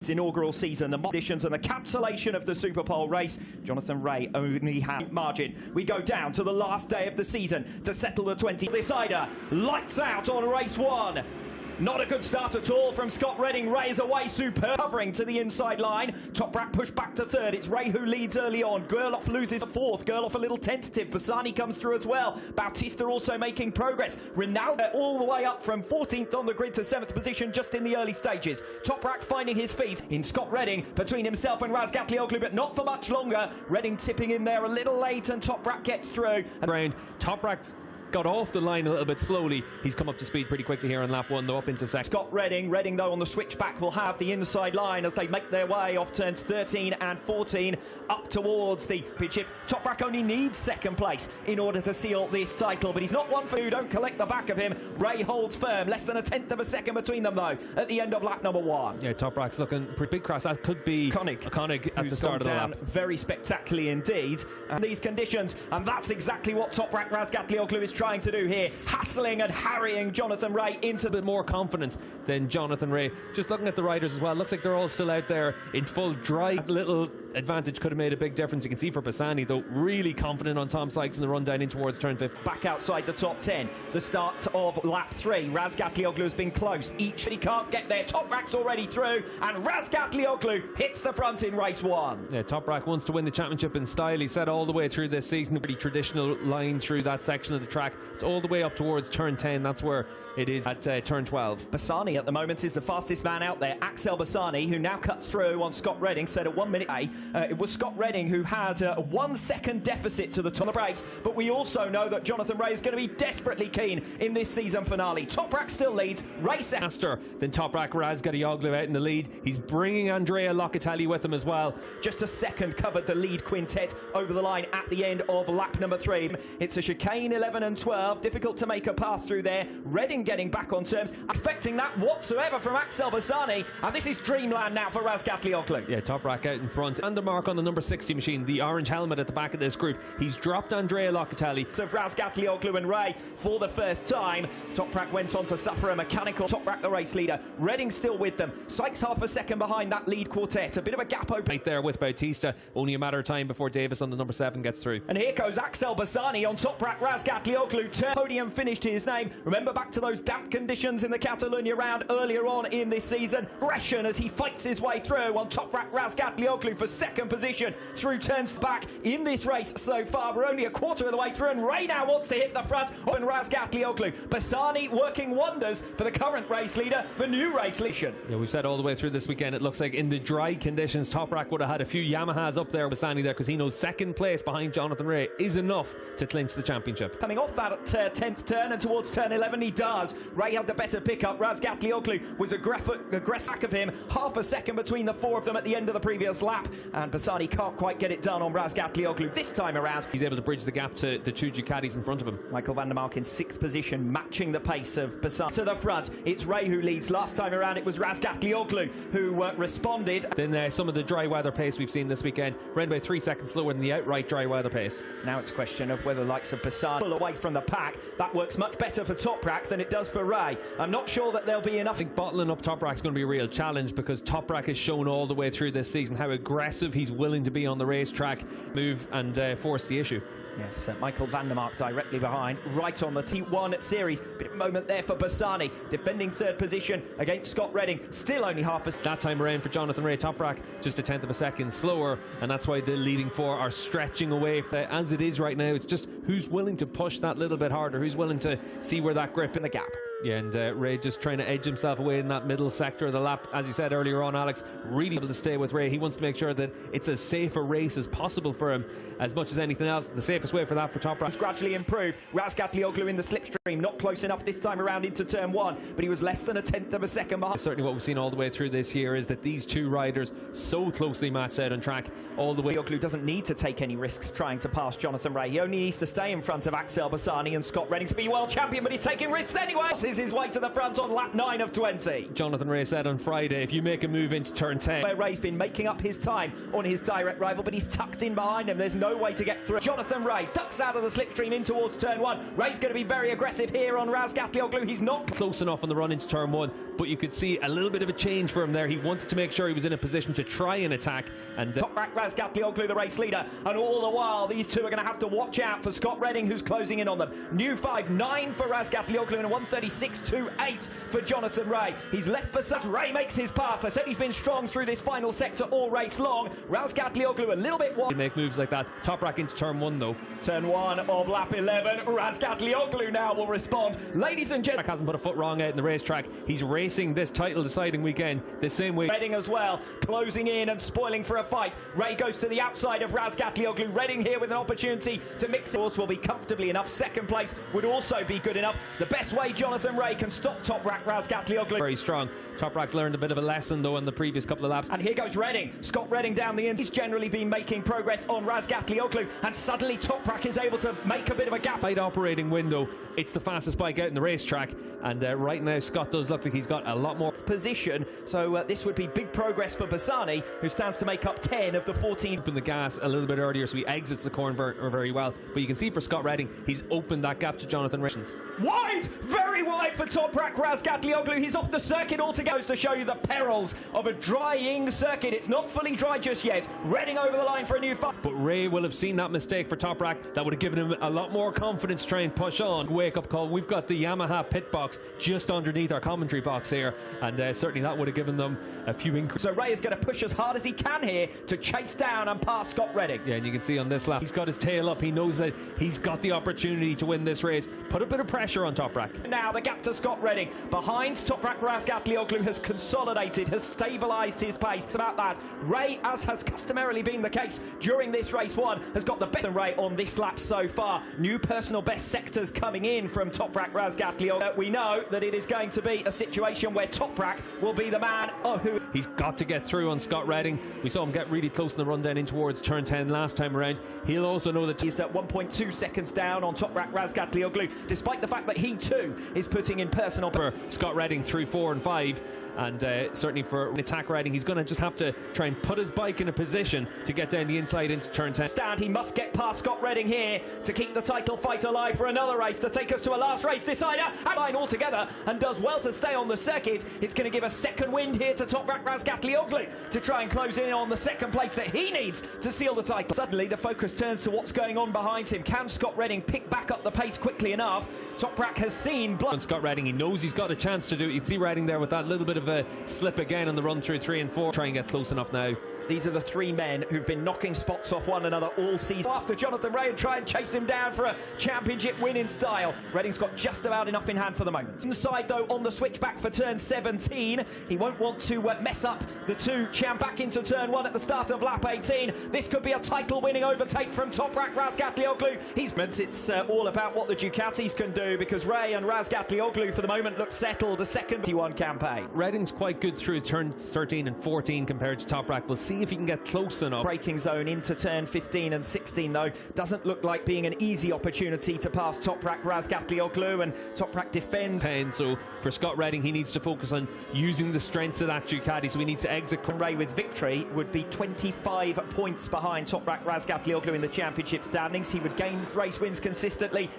inaugural season, the conditions and the cancellation of the Super Pole race. Jonathan Rea only had margin. We go down to the last day of the season to settle the 20 decider. Lights out on race 1. Not a good start at all from Scott Redding. Rea is away, superb. Covering to the inside line. Toprak pushed back to third. It's Rea who leads early on. Gerloff loses a fourth. Gerloff a little tentative. Bassani comes through as well. Bautista also making progress. Ronaldo all the way up from 14th on the grid to 7th position just in the early stages. Toprak finding his feet in Scott Redding between himself and Razgatlioglu, but not for much longer. Redding tipping in there a little late and Toprak gets through. Toprak got off the line a little bit slowly. He's come up to speed pretty quickly here on lap 1, though, up into second. Scott Redding though on the switchback will have the inside line as they make their way off turns 13 and 14 up towards the championship. Toprak only needs second place in order to seal this title, but he's not one for who don't collect the back of him. Rea holds firm, less than a tenth of a second between them though at the end of lap number 1. Yeah, Toprak's looking pretty big crash. That could be Koenig at the start of the lap. Very spectacularly indeed in these conditions, and that's exactly what Toprak Razgatlioglu is trying to do here, hassling and harrying Jonathan Rea into a bit more confidence than Jonathan Rea. Just looking at the riders as well, looks like they're all still out there in full drive. That little advantage could have made a big difference. You can see for Bassani though, really confident on Tom Sykes in the run down in towards turn 5. Back outside the top 10, the start of lap 3. Razgatlioglu has been close, but he can't get there. Toprak's already through and Razgatlioglu hits the front in race 1. Yeah, Toprak wants to win the championship in style. He said all the way through this season, a pretty traditional line through that section of the track. It's all the way up towards turn 10. That's where it is at turn 12. Bassani at the moment is the fastest man out there. Axel Bassani, who now cuts through on Scott Redding, said at 1 minute it was Scott Redding who had a 1 second deficit to the top of the brakes, but we also know that Jonathan Rea is going to be desperately keen in this season finale. Toprak still leads, race faster than Toprak. Razgatlioglu out in the lead. He's bringing Andrea Locatelli with him as well. Just a second covered the lead quintet over the line at the end of lap number 3. It's a chicane 11 and 12, difficult to make a pass through there. Redding getting back on terms, expecting that whatsoever from Axel Bassani, and this is dreamland now for Razgatlioglu. Yeah, Toprak out in front, and the mark on the number 60 machine, the orange helmet at the back of this group. He's dropped Andrea Locatelli. Of Razgatlioglu and Rea for the first time. Toprak went on to suffer a mechanical. Toprak the race leader, Redding still with them. Sykes half a second behind that lead quartet. A bit of a gap open right there with Bautista. Only a matter of time before Davis on the number 7 gets through. And here goes Axel Bassani on Toprak Razgatlioglu. Podium finished to his name. Remember back to those damp conditions in the Catalunya round earlier on in this season. Aggression as he fights his way through on Toprak Razgatlioglu for second position through turns back in this race so far. We're only a quarter of the way through and Rea now wants to hit the front of Razgatlioglu. Bassani working wonders for the current race leader, the new race leader. Yeah, we've said all the way through this weekend, it looks like in the dry conditions, Toprak would have had a few Yamahas up there with Bassani there, because he knows second place behind Jonathan Rea is enough to clinch the championship. Coming off that 10th turn and towards turn 11, he does. Rea had the better pickup. Razgatlioglu was aggressive back of him, half a second between the 4 of them at the end of the previous lap, and Bassani can't quite get it done on Razgatlioglu this time around. He's able to bridge the gap to the 2 Ducatis in front of him. Michael van der Mark in 6th position, matching the pace of Bassani. To the front, it's Rea who leads. Last time around, it was Razgatlioglu who responded. Then some of the dry weather pace we've seen this weekend ran by 3 seconds slower than the outright dry weather pace. Now it's a question of whether the likes of Bassani pull away from the pack. That works much better for Toprak than it does for Rea. I'm not sure that there'll be enough. I think bottling up Toprak's going to be a real challenge, because Toprak has shown all the way through this season how aggressive he's willing to be on the racetrack, move and force the issue. Yes, Michael van der Mark directly behind, right on the T1 series. Bit of a moment there for Bassani, defending 3rd position against Scott Redding. Still only half a... That time around for Jonathan Rea, Toprak just a tenth of a second slower, and that's why the leading 4 are stretching away. As it is right now, it's just who's willing to push that little bit harder, who's willing to see where that grip in the gap. Yeah, and Rea just trying to edge himself away in that middle sector of the lap. As you said earlier on, Alex, really able to stay with Rea. He wants to make sure that it's as safe a race as possible for him, as much as anything else. The safest way for that for Toprak. Gradually improved. Razgatlioglu in the slipstream, not close enough this time around into turn 1, but he was less than a tenth of a second behind. Certainly what we've seen all the way through this year is that these 2 riders so closely matched out on track all the way. Razgatlioglu doesn't need to take any risks trying to pass Jonathan Rea. He only needs to stay in front of Axel Bassani and Scott Redding to be world champion, but he's taking risks anyway. forces his way to the front on lap 9 of 20. Jonathan Ray said on Friday, if you make a move into turn 10. Where Ray's been making up his time on his direct rival, but he's tucked in behind him. There's no way to get through. Jonathan Ray ducks out of the slipstream in towards turn 1. Ray's going to be very aggressive here on Razgatlioglu. He's not close enough on the run into turn 1, but you could see a little bit of a change for him there. He wanted to make sure he was in a position to try and attack. And Toprak Razgatlioglu, the race leader, and all the while these two are going to have to watch out for Scott Redding, who's closing in on them. New 5.9 for Razgatlioglu and a 1:36.28 for Jonathan Ray. He's left beside. Ray makes his pass. I said he's been strong through this final sector all race long. Razgatlioglu a little bit wide. Make moves like that. Toprak into turn 1 though. Turn 1 of lap 11. Razgatlioglu now will respond. Ladies and gentlemen, hasn't put a foot wrong out in the racetrack. He's racing this title deciding weekend the same way. Redding as well, closing in and spoiling for a fight. Ray goes to the outside of Razgatlioglu. Redding here with an opportunity to mix it. Will be comfortably enough. Second place would also be good enough. The best way Jonathan Ray can stop Toprak Razgatlioglu. Very strong. Toprak's learned a bit of a lesson though in the previous couple of laps. And here goes Redding. Scott Redding down the end. He's generally been making progress on Razgatlioglu, and suddenly Toprak is able to make a bit of a gap. Tight operating window. It's the fastest bike out in the racetrack, and right now Scott does look like he's got a lot more position. So this would be big progress for Bassani, who stands to make up 10 of the 14. Open the gas a little bit earlier, so he exits the corner very well. But you can see for Scott Redding, he's opened that gap to Jonathan Ray. Wide, very wide for Toprak Razgatlioglu. He's off the circuit altogether. To show you the perils of a drying circuit. It's not fully dry just yet. Redding over the line for a new fight. But Ray will have seen that mistake for Toprak. That would have given him a lot more confidence to try and push on. Wake up call. We've got the Yamaha pit box just underneath our commentary box here, and certainly that would have given them a few increases. So Ray is going to push as hard as he can here to chase down and pass Scott Redding. Yeah, and you can see on this lap he's got his tail up. He knows that he's got the opportunity to win this race. Put a bit of pressure on Toprak. Now the gap to Scott Redding behind Toprak Razgatlioglu has consolidated, has stabilised his pace. About that, Ray, as has customarily been the case during this race 1, has got the better Ray on this lap so far. New personal best sectors coming in from Toprak Razgatlioglu. We know that it is going to be a situation where Toprak will be the man who... He's got to get through on Scott Redding. We saw him get really close in the run down in towards turn 10 last time around. He'll also know that he's at 1.2 seconds down on Toprak Razgatlioglu, despite the fact that he too is putting in personal... For Scott Redding through 4 and 5. And certainly for an attack riding, he's going to just have to try and put his bike in a position to get down the inside into turn 10. Stand, he must get past Scott Redding here to keep the title fight alive for another race, to take us to a last race decider. And line altogether, and does well to stay on the circuit. It's going to give a second wind here to Toprak Razgatlioglu to try and close in on the second place that he needs to seal the title. Suddenly the focus turns to what's going on behind him. Can Scott Redding pick back up the pace quickly enough? Toprak has seen blood. Scott Redding, he knows he's got a chance to do it. You can see Redding there with that little bit of a slip again on the run through 3 and 4. Try and get close enough now. These are the three men who've been knocking spots off one another all season. After Jonathan Ray and try and chase him down for a championship win in style. Redding's got just about enough in hand for the moment. Inside though on the switchback for turn 17. He won't want to mess up the two champ back into turn 1 at the start of lap 18. This could be a title winning overtake from Toprak Razgatlioglu. It's all about what the Ducatis can do, because Ray and Razgatlioglu for the moment look settled. A second 21 campaign. Redding's quite good through turn 13 and 14 compared to Toprak. We'll see if he can get close enough. Braking zone into turn 15 and 16 though doesn't look like being an easy opportunity to pass Toprak Razgatlioglu, and Toprak defends 10. So for Scott Redding, he needs to focus on using the strengths of that Ducati, so he needs to exit. Ray with victory would be 25 points behind Toprak Razgatlioglu in the championship standings. He would gain race wins consistently.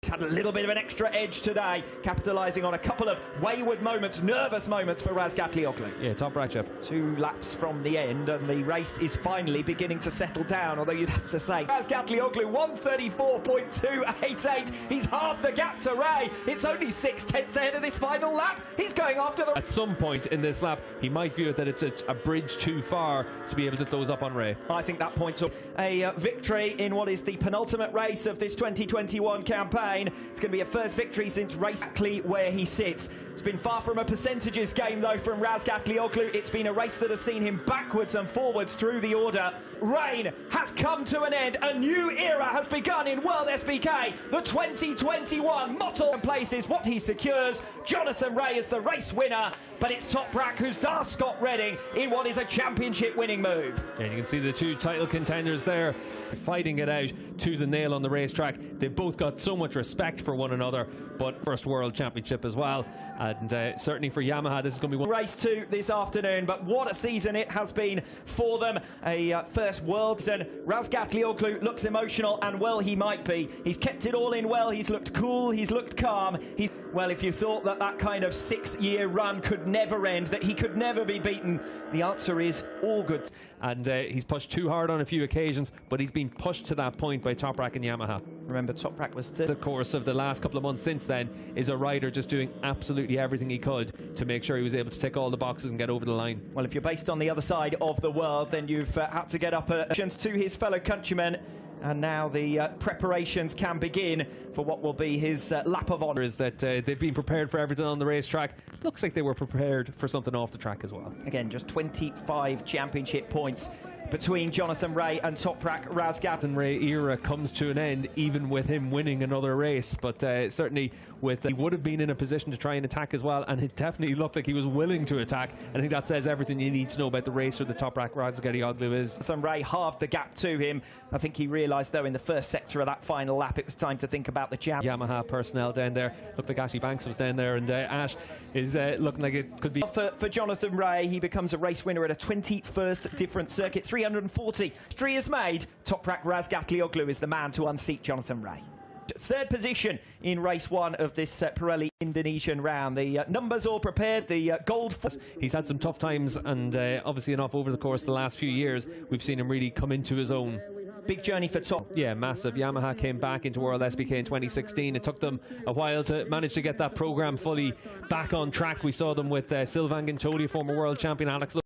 He's had a little bit of an extra edge today, capitalising on a couple of wayward moments, nervous moments for Razgatlioglu. Yeah, Toprak chap. 2 laps from the end, and the race is finally beginning to settle down, although you'd have to say Razgatlioglu 1:34.288. He's half the gap to Ray. It's only 6/10 ahead of this final lap. He's going after the... At some point in this lap, he might view it that it's a bridge too far to be able to close up on Ray. I think that points up a victory in what is the penultimate race of this 2021 campaign. It's going to be a first victory since race exactly where he sits. It's been far from a percentages game though from Razgatlioglu. It's been a race that has seen him backwards and forwards through the order. Reign has come to an end. A new era has begun in World SBK. The 2021 motto and places what he secures. Jonathan Ray is the race winner, but it's Toprak who's done Scott Redding in what is a championship winning move. And you can see the two title contenders there fighting it out to the nail on the racetrack. They've both got so much respect for one another, but first World Championship as well. And certainly for Yamaha, this is going to be one. Race 2 this afternoon, but what a season it has been for them. A first World season. Razgatlioglu looks emotional, and well he might be. He's kept it all in well. He's looked cool, he's looked calm. Well, if you thought that kind of 6-year run could never end, that he could never be beaten, the answer is all good. And he's pushed too hard on a few occasions, but he's been pushed to that point by Toprak and Yamaha. Remember, Toprak was the course of the last couple of months since then is a rider just doing absolutely everything he could to make sure he was able to tick all the boxes and get over the line. Well, if you're based on the other side of the world, then you've had to get up to his fellow countrymen. And now the preparations can begin for what will be his lap of honour. Is that they've been prepared for everything on the racetrack. Looks like they were prepared for something off the track as well. Again, just 25 championship points between Jonathan Rea and Toprak Razgat. And Rea era comes to an end even with him winning another race, but certainly with he would have been in a position to try and attack as well, and it definitely looked like he was willing to attack. And I think that says everything you need to know about the racer that Toprak Razgatlioglu is. Jonathan Rea halved the gap to him. I think he realised though in the first sector of that final lap it was time to think about the jam. Yamaha personnel down there. Looked like Ashley Banks was down there, and Ash is looking like it could be. For Jonathan Rea, he becomes a race winner at a 21st different circuit. 340 history is made. Toprak Razgatlioglu is the man to unseat Jonathan Rea. Third position in race 1 of this Pirelli Indonesian round. The numbers all prepared. The gold. He's had some tough times, and obviously enough over the course of the last few years, we've seen him really come into his own. Big journey for Top. Yeah, massive. Yamaha came back into World SBK in 2016. It took them a while to manage to get that program fully back on track. We saw them with Sylvain Guintoli, former world champion Alex